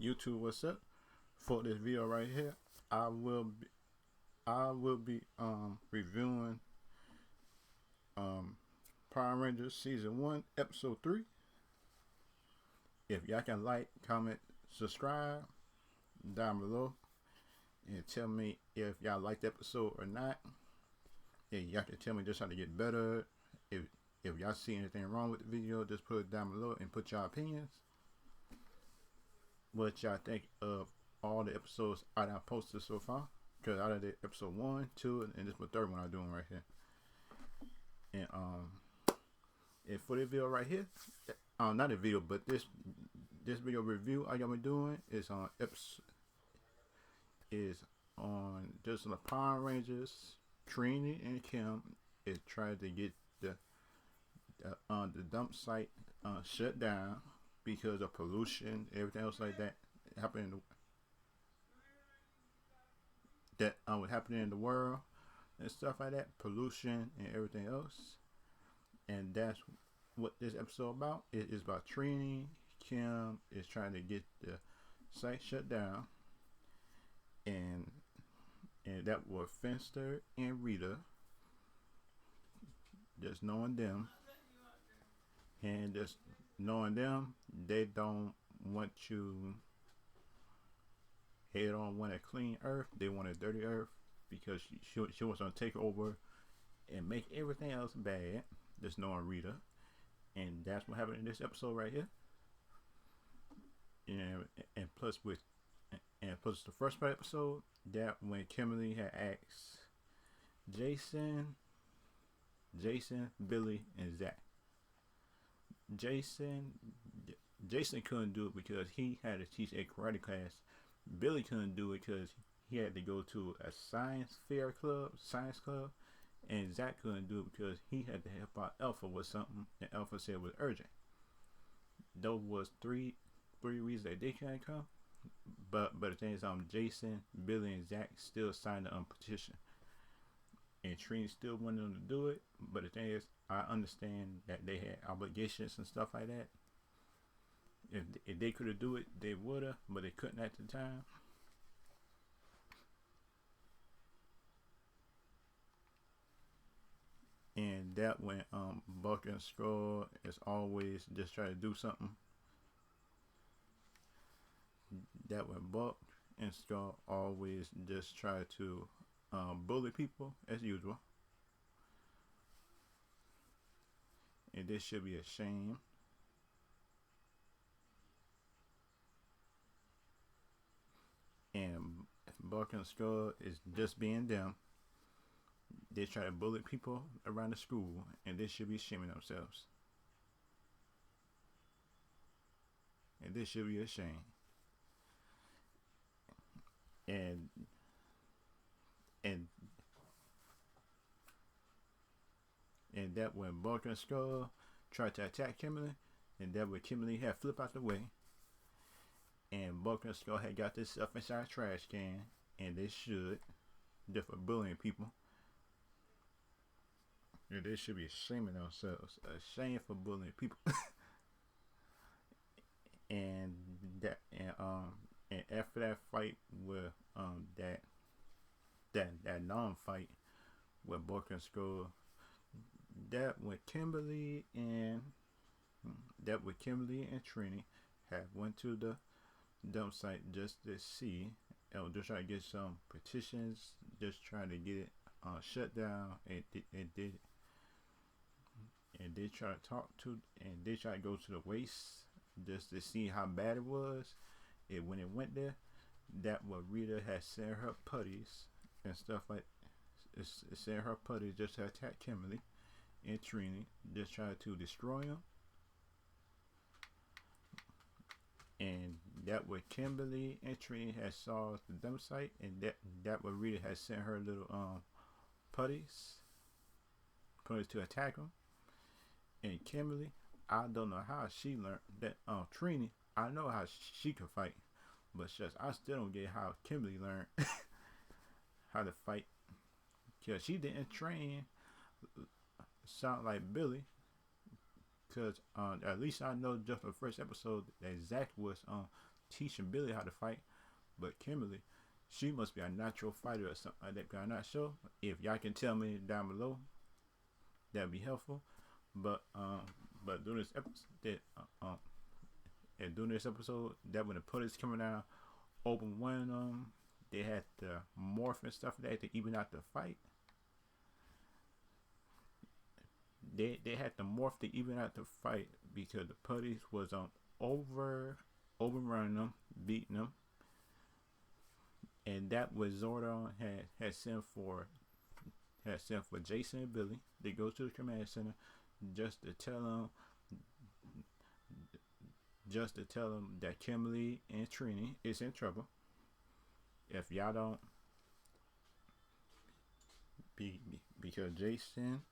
YouTube, what's up? For this video right here, I will be I will be reviewing um Power Rangers season 1, episode 3. If y'all can like, comment, subscribe down below and tell me if y'all liked the episode or not. And y'all can tell me just how to get better. If y'all see anything wrong with the video, just put it down below and put y'all opinions. What y'all think of all the episodes I done posted so far? Because I did episode 1, 2, and this is the third one I'm doing right here. And for this video right here, not a video, but this video review I got me doing is on just on the Power Rangers. Trini and Kim is trying to get the dump site shut down because of pollution, everything else like that happening was happening in the world and stuff like that, pollution and everything else. And that's what this episode about. It is about Trini. Kim is trying to get the site shut down, and that was Finster and Rita. Just knowing them, and just knowing them, they don't want you. They don't want a clean earth. They want a dirty earth because she wants to take over and make everything else bad. Just knowing Rita, and that's what happened in this episode right here. And plus the first part episode, that when Kimberly had asked Jason, Billy, and Zach. Jason couldn't do it because he had to teach a karate class. Billy couldn't do it because he had to go to a science club, and Zach couldn't do it because he had to help out Alpha with something, and Alpha said was urgent. Those was three reasons that they couldn't come. But the thing is, Jason, Billy, and Zach still signed the petition, and Trini still wanted them to do it. But the thing is, I understand that they had obligations and stuff like that. If they could have do it, they would have, but they couldn't at the time. And that when Buck and Skull is always just trying to do something. That when Buck and Skull always just try to bully people as usual. And this should be a shame. And Buck and Skull is just being them. They try to bully people around the school, and they should be shaming themselves. And this should be a shame. And that when Buck and Skull tried to attack Kimberly, and that when Kimberly had flipped out the way, and Buck and Skull had got this stuff inside a trash can, and they should, just for bullying people. And they should be shaming themselves. A shame for bullying people. and after that fight with that non-fight with Buck and Skull, that with Kimberly and Trini had went to the dump site just to see, just try to get some petitions, just trying to get it shut down, and they try to talk to, and they try to go to the waste just to see how bad it was. And when it went there, that what Rita had sent her putties and stuff like, sent her putties just to attack Kimberly and Trini, just try to destroy them. And that what Kimberly and Trini had saw the dump site, and that what Rita had sent her little putties to attack them. And Kimberly, I don't know how she learned that. Trini, I know how she could fight, but I still don't get how Kimberly learned how to fight, because she didn't train sound like Billy. Because at least I know just the first episode that Zach was teaching Billy how to fight, but Kimberly, she must be a natural fighter or something like that. 'Cause I'm not sure. If y'all can tell me down below, that'd be helpful. But during this episode, and during this episode, that when the police coming down, open one, they had the Morphin stuff that to even out the fight. They had to morph to even out the fight because the police was overrunning them, beating them, and that was Zordon had sent for Jason and Billy. They go to the command center just to tell them that Kimberly and Trini is in trouble. If y'all don't, because Jason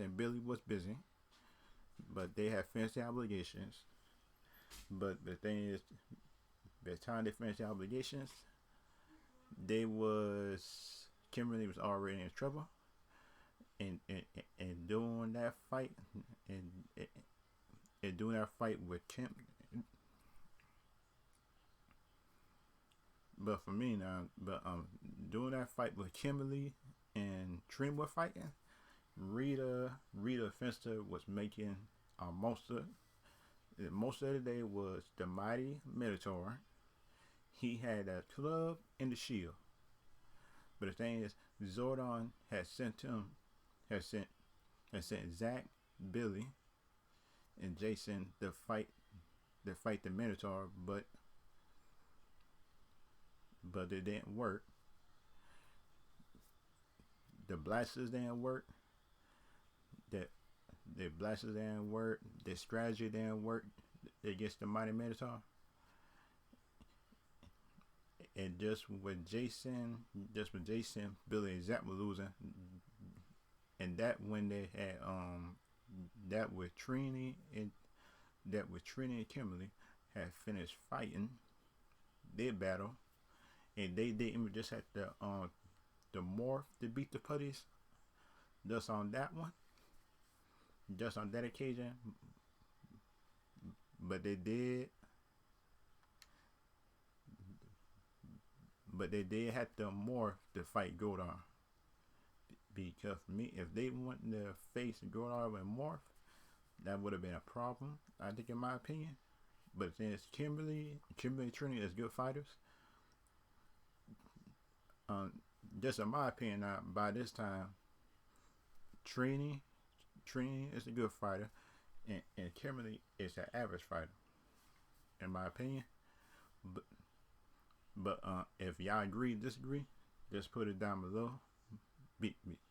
and Billy was busy, but they had finished the obligations. But the thing is, by the time they finished the obligations, Kimberly was already in trouble, and doing that fight, and doing that fight with Kim. But for me now, doing that fight with Kimberly and Trini were fighting. Rita Finster was making most of the day was the mighty Minotaur. He had a club and the shield. But the thing is, Zordon had sent Zach, Billy, and Jason to fight the Minotaur, but it didn't work. The blasters didn't work. The blasters didn't work. The strategy didn't work against the mighty Minotaur. And just with Jason, Billy and Zach were losing. And that when they had that with Trini and Kimberly had finished fighting their battle, and they didn't just had the morph to beat the putties. Just on that one, just on that occasion, but they did have to morph to fight Goldar. Because for me, if they wanted to face Goldar with morph, that would have been a problem, I think, in my opinion. But since Kimberly and Trini is good fighters, just in my opinion, by this time, Trini is a good fighter, and Kimberly is an average fighter, in my opinion. But if y'all disagree, just put it down below.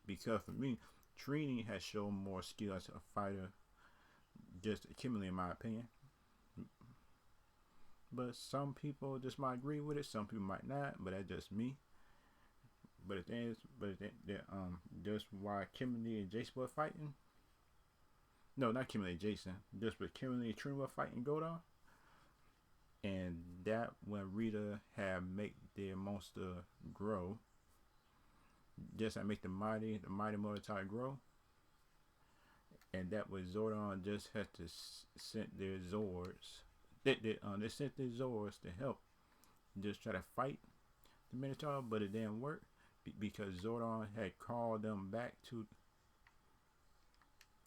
Because for me, Trini has shown more skill as a fighter, just Kimberly, in my opinion. But some people just might agree with it, some people might not, but that's just me. But the thing is, just why Kimberly and Jason were fighting. No, not Kimberly and Jason. Just with Kimberly and Trini were fighting Goldar. And that when Rita had make their monster grow. Just to make the mighty Minotaur grow. And that was Zordon just had to send their Zords. They sent their Zords to help just try to fight the Minotaur, but it didn't work because Zordon had called them back to the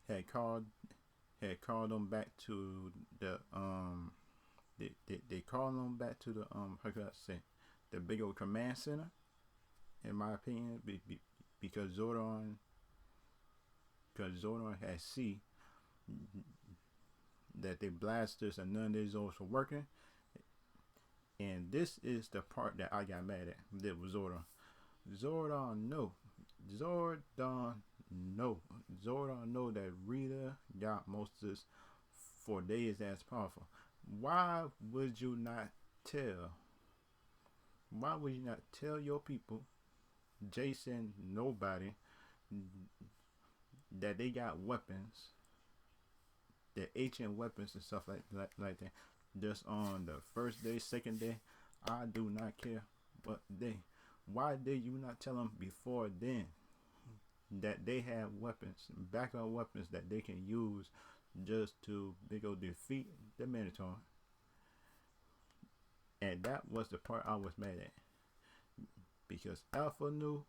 they called them back to the how could I say, the big old command center, in my opinion, because Zordon had see that they blasters and none of their Zords were working. And this is the part that I got mad at. That was Zordon. Zordon know that Rita got monsters for days as powerful. Why would you not tell your people, Jason, nobody, that they got weapons, the ancient weapons and stuff like that, just on the first day, second day? I do not care what day. Why did you not tell them before then that they have weapons, backup weapons that they can use just to defeat the Minotaur? And that was the part I was mad at, because Alpha knew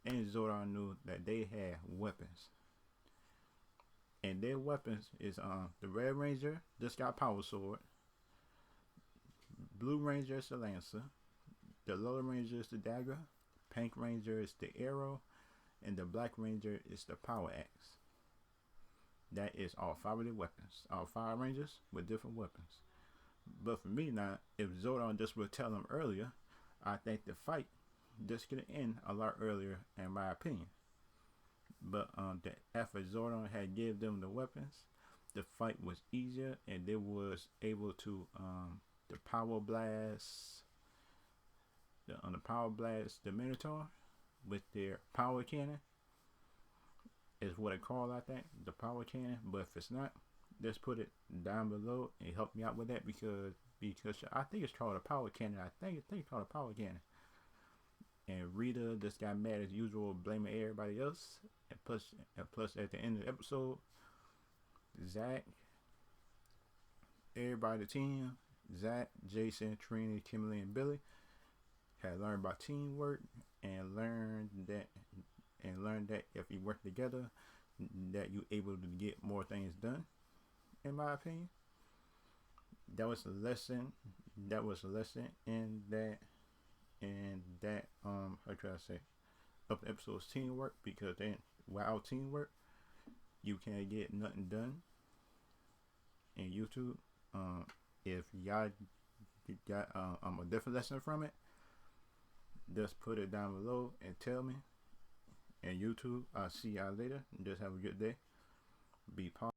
and Zordon knew that they had weapons, and their weapons is the Red Ranger just got Power Sword, Blue Ranger is the Lancer, the Yellow Ranger is the Dagger, Pink Ranger is the Arrow, and the Black Ranger is the Power Axe. That is all 5 of their weapons. All 5 Rangers with different weapons. But for me now, if Zordon just would tell them earlier, I think the fight just could end a lot earlier, in my opinion. But after Zordon had gave them the weapons, the fight was easier, and they was able to the power blast the Minotaur with their power cannon is what it called, I think, the power cannon. But if it's not, just put it down below and help me out with that, because I think it's called a power cannon. I think it's called a power cannon. And Rita just got mad as usual, blaming everybody else. And plus at the end of the episode, Zach, everybody, the team, Zach, Jason, Trini, Kimberly, and Billy had learned about teamwork, and learned that if you work together, that you're able to get more things done. In my opinion, that was a lesson. That was a lesson in that. How can I say, of the episode's teamwork, because then without teamwork, you can't get nothing done in YouTube. If y'all got a different lesson from it, just put it down below and tell me. And YouTube, I'll see y'all later. Just have a good day. Be positive.